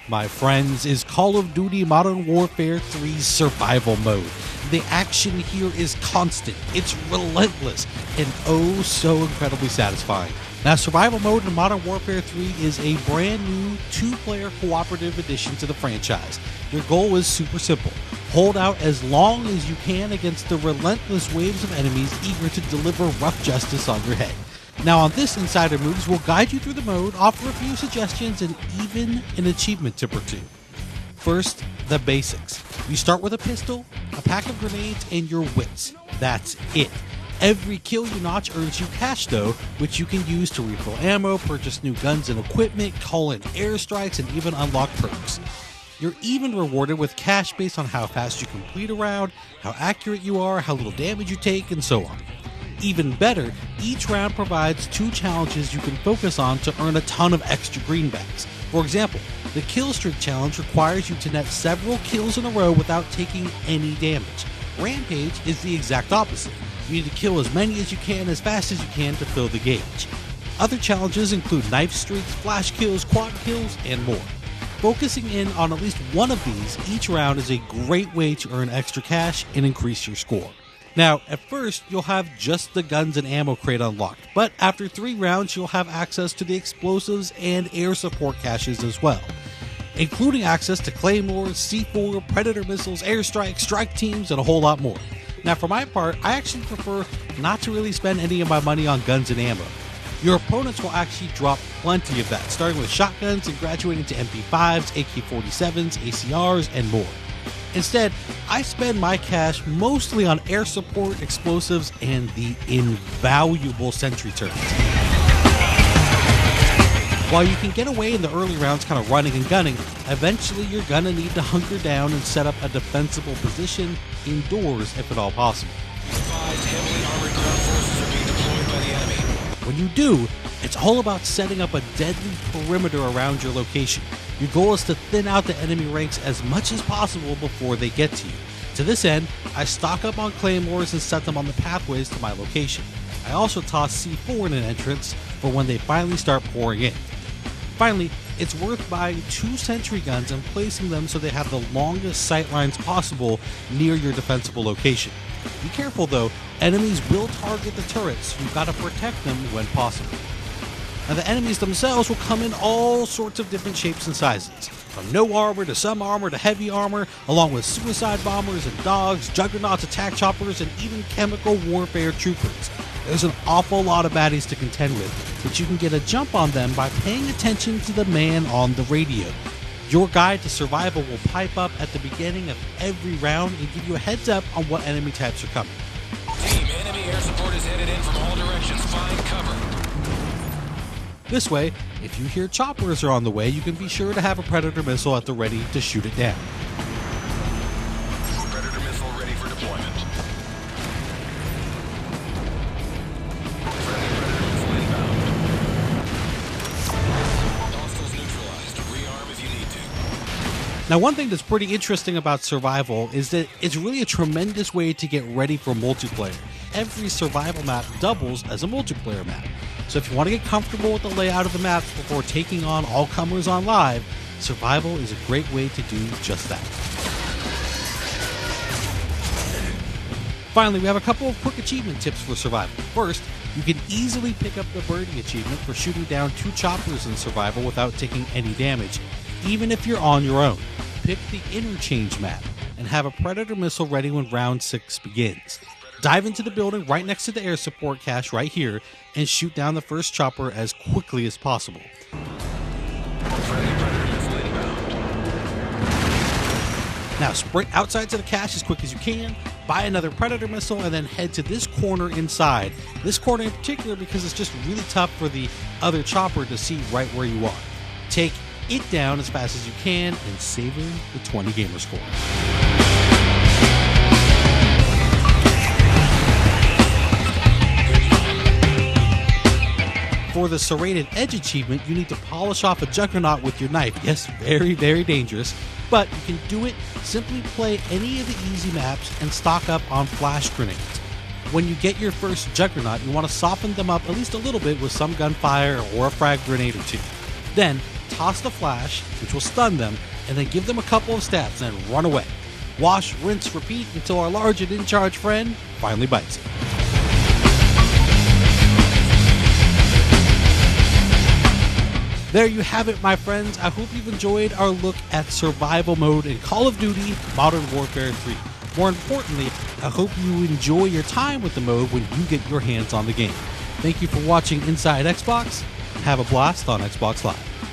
my friends, is Call of Duty Modern Warfare 3's survival mode. The action here is constant, it's relentless, and oh so incredibly satisfying. Now, survival mode in Modern Warfare 3 is a brand new 2-player cooperative addition to the franchise. Your goal is super simple. Hold out as long as you can against the relentless waves of enemies eager to deliver rough justice on your head. Now, on this Insider Moves, we'll guide you through the mode, offer a few suggestions, and even an achievement tip or two. First, the basics. You start with a pistol, a pack of grenades, and your wits. That's it. Every kill you notch earns you cash though, which you can use to refill ammo, purchase new guns and equipment, call in airstrikes, and even unlock perks. You're even rewarded with cash based on how fast you complete a round, how accurate you are, how little damage you take, and so on. Even better, each round provides 2 challenges you can focus on to earn a ton of extra greenbacks. For example, the kill streak challenge requires you to net several kills in a row without taking any damage. Rampage is the exact opposite. You need to kill as many as you can as fast as you can to fill the gauge. Other challenges include knife streaks, flash kills, quad kills, and more. Focusing in on at least one of these each round is a great way to earn extra cash and increase your score. Now, at first, you'll have just the guns and ammo crate unlocked, but after 3 rounds, you'll have access to the explosives and air support caches as well, including access to claymores, C4, predator missiles, airstrikes, strike teams, and a whole lot more. Now, for my part, I actually prefer not to really spend any of my money on guns and ammo. Your opponents will actually drop plenty of that, starting with shotguns and graduating to MP5s, AK-47s, ACRs, and more. Instead, I spend my cash mostly on air support, explosives, and the invaluable sentry turrets. While you can get away in the early rounds kind of running and gunning, eventually you're gonna need to hunker down and set up a defensible position indoors if at all possible. When you do, it's all about setting up a deadly perimeter around your location. Your goal is to thin out the enemy ranks as much as possible before they get to you. To this end, I stock up on claymores and set them on the pathways to my location. I also toss C4 in an entrance for when they finally start pouring in. Finally, it's worth buying 2 sentry guns and placing them so they have the longest sight lines possible near your defensible location. Be careful though, enemies will target the turrets, so you've got to protect them when possible. Now, the enemies themselves will come in all sorts of different shapes and sizes, from no armor to some armor to heavy armor, along with suicide bombers and dogs, juggernauts, attack choppers, and even chemical warfare troopers. There's an awful lot of baddies to contend with, but you can get a jump on them by paying attention to the man on the radio. Your guide to survival will pipe up at the beginning of every round and give you a heads up on what enemy types are coming. Team, enemy air support is headed in from all directions. Find cover. This way, if you hear choppers are on the way, you can be sure to have a predator missile at the ready to shoot it down. Predator missile ready for deployment. Friendly predator missile inbound. Hostiles neutralized. Rearm if you need to. Now, one thing that's pretty interesting about survival is that it's really a tremendous way to get ready for multiplayer. Every survival map doubles as a multiplayer map. So if you want to get comfortable with the layout of the maps before taking on all comers on live, survival is a great way to do just that. Finally, we have a couple of quick achievement tips for survival. First, you can easily pick up the birdie achievement for shooting down 2 choppers in survival without taking any damage, even if you're on your own. Pick the interchange map and have a predator missile ready when round 6 begins. Dive into the building right next to the air support cache right here and shoot down the first chopper as quickly as possible. Now sprint outside to the cache as quick as you can, buy another predator missile, and then head to this corner inside. This corner in particular because it's just really tough for the other chopper to see right where you are. Take it down as fast as you can and savor the 20 gamer score. For the serrated edge achievement, you need to polish off a juggernaut with your knife. Yes, very, very dangerous, but you can do it. Simply play any of the easy maps and stock up on flash grenades. When you get your first juggernaut, you want to soften them up at least a little bit with some gunfire or a frag grenade or 2. Then, toss the flash, which will stun them, and then give them a couple of stabs and then run away. Wash, rinse, repeat until our large and in-charge friend finally bites it. There you have it, my friends. I hope you've enjoyed our look at survival mode in Call of Duty Modern Warfare 3. More importantly, I hope you enjoy your time with the mode when you get your hands on the game. Thank you for watching Inside Xbox. Have a blast on Xbox Live.